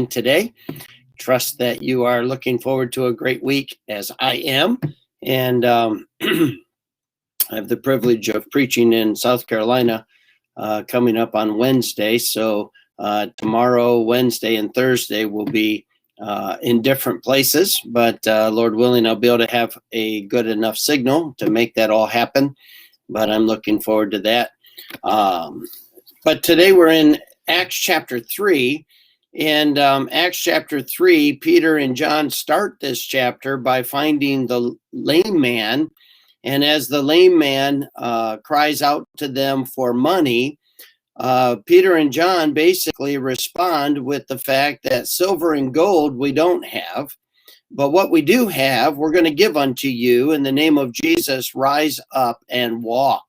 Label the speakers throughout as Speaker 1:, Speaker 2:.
Speaker 1: today. Trust that you are looking forward to a great week, as I am. And I have the privilege of preaching in South Carolina coming up on Wednesday. So tomorrow, Wednesday, and Thursday will be in different places. But Lord willing, I'll be able to have a good enough signal to make that all happen. But I'm looking forward to that. But today we're in Acts chapter 3. And Acts chapter 3, Peter and John start this chapter by finding the lame man. And as the lame man cries out to them for money, Peter and John basically respond with the fact that silver and gold we don't have, but what we do have, we're going to give unto you. In the name of Jesus, rise up and walk.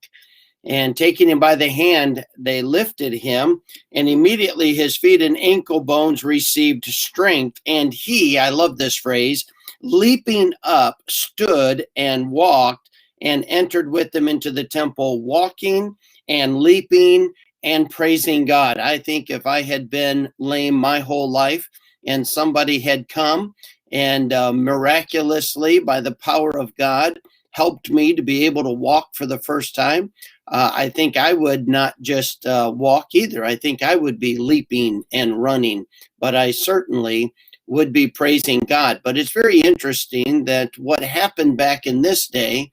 Speaker 1: And taking him by the hand, they lifted him, and immediately his feet and ankle bones received strength. And he, I love this phrase, leaping up, stood and walked and entered with them into the temple, walking and leaping and praising God. I think if I had been lame my whole life and somebody had come and miraculously, by the power of God, helped me to be able to walk for the first time, I think I would not just walk either. I think I would be leaping and running, but I certainly would be praising God. But it's very interesting that what happened back in this day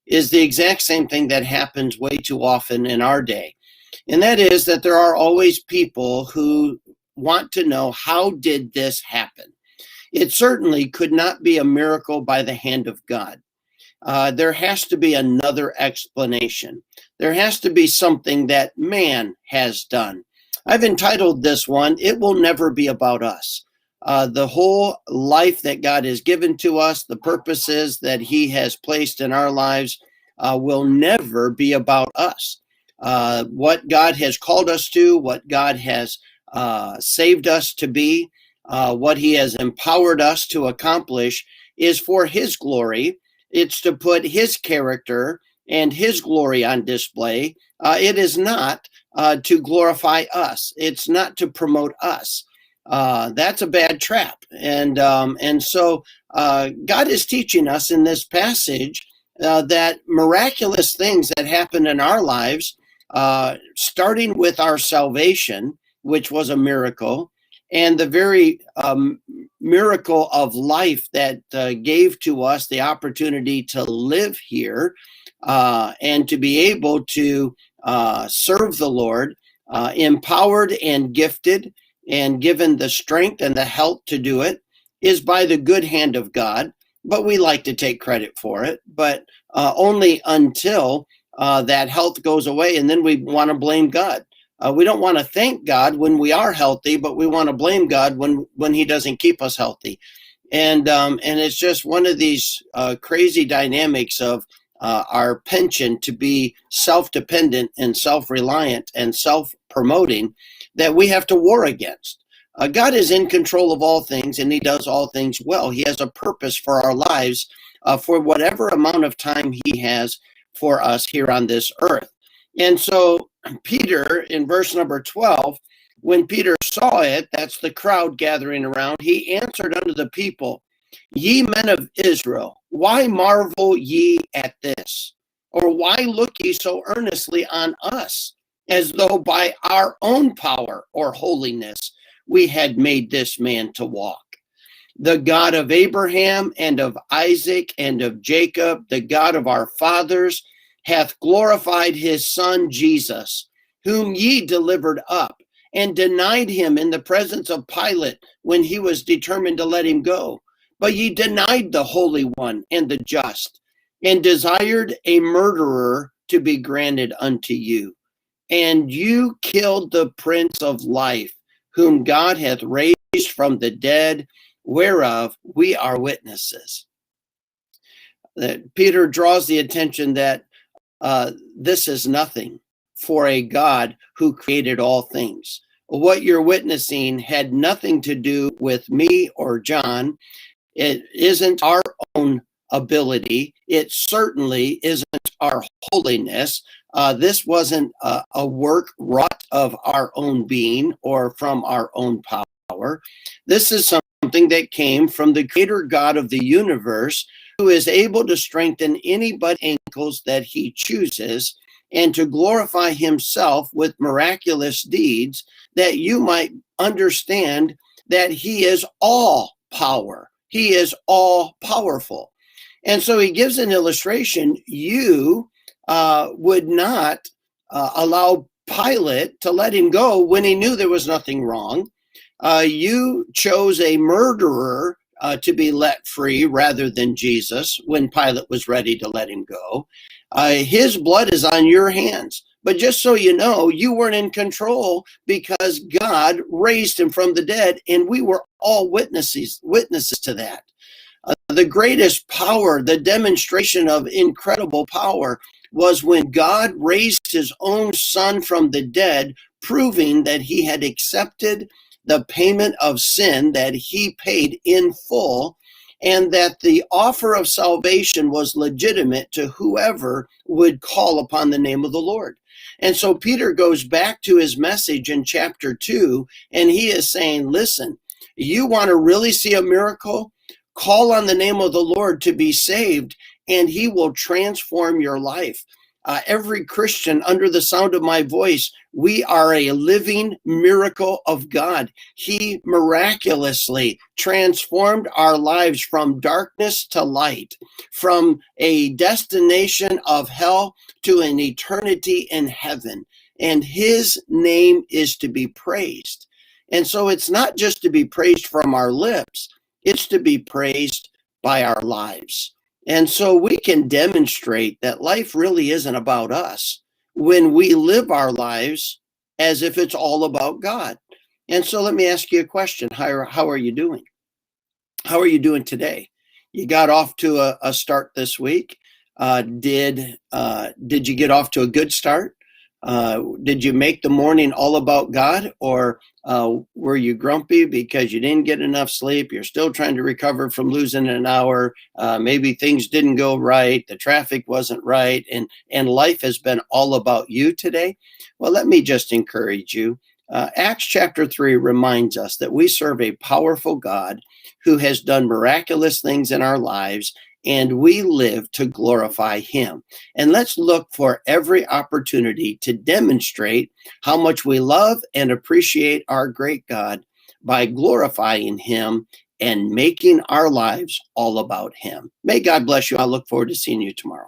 Speaker 1: is the exact same thing that happens way too often in our day. And that is that there are always people who want to know, how did this happen? It certainly could not be a miracle by the hand of God. There has to be another explanation. There has to be something that man has done. I've entitled this one, It Will Never Be About Us. The whole life that God has given to us, the purposes that he has placed in our lives will never be about us. What God has called us to, what God has saved us to be, what he has empowered us to accomplish is for his glory. It's to put his character and his glory on display. It is not to glorify us. It's not to promote us. That's a bad trap. And so God is teaching us in this passage that miraculous things that happen in our lives, starting with our salvation, which was a miracle, and the very miracle of life that gave to us the opportunity to live here and to be able to serve the Lord, empowered and gifted and given the strength and the health to do it, is by the good hand of God. But we like to take credit for it, but only until that health goes away, and then we want to blame God. We don't want to thank God when we are healthy, but we want to blame God when he doesn't keep us healthy. And it's just one of these crazy dynamics of our penchant to be self-dependent and self-reliant and self-promoting that we have to war against. God is in control of all things, and he does all things well. He has a purpose for our lives for whatever amount of time he has for us here on this earth. And so Peter, in verse number 12, when Peter saw it, that's the crowd gathering around, he answered unto the people, Ye men of Israel, why marvel ye at this? Or why look ye so earnestly on us, as though by our own power or holiness we had made this man to walk? The God of Abraham and of Isaac and of Jacob, the God of our fathers, hath glorified his son Jesus, whom ye delivered up, and denied him in the presence of Pilate when he was determined to let him go. But ye denied the Holy One and the just, and desired a murderer to be granted unto you. And you killed the Prince of Life, whom God hath raised from the dead, whereof we are witnesses. That Peter draws the attention that this is nothing for a God who created all things. What you're witnessing had nothing to do with me or John. It isn't our own ability. It certainly isn't our holiness. This wasn't a work wrought of our own being or from our own power. power. This is something that came from the creator God of the universe, who is able to strengthen anybody's ankles that he chooses and to glorify himself with miraculous deeds, that you might understand that he is all power. He is all powerful. And so he gives an illustration. You would not allow Pilate to let him go when he knew there was nothing wrong. You chose a murderer to be let free rather than Jesus when Pilate was ready to let him go. His blood is on your hands. But just so you know, you weren't in control because God raised him from the dead, and we were all witnesses to that. The greatest power, the demonstration of incredible power, was when God raised his own son from the dead, proving that he had accepted the payment of sin that he paid in full, and that the offer of salvation was legitimate to whoever would call upon the name of the Lord. And so Peter goes back to his message in chapter 2, and he is saying, listen, you want to really see a miracle? Call on the name of the Lord to be saved, and he will transform your life. Every Christian under the sound of my voice, we are a living miracle of God. He miraculously transformed our lives from darkness to light, from a destination of hell to an eternity in heaven. And his name is to be praised. And so it's not just to be praised from our lips, it's to be praised by our lives. And so we can demonstrate that life really isn't about us when we live our lives as if it's all about God. And so let me ask you a question. How are you doing? How are you doing today? You got off to a start this week. Did you get off to a good start? Did you make the morning all about God, or were you grumpy because you didn't get enough sleep? You're still trying to recover from losing an hour. Maybe things didn't go right. The traffic wasn't right. And life has been all about you today. Well, let me just encourage you. Acts chapter 3 reminds us that we serve a powerful God who has done miraculous things in our lives, and we live to glorify him. And let's look for every opportunity to demonstrate how much we love and appreciate our great God by glorifying him and making our lives all about him. May God bless you. I look forward to seeing you tomorrow.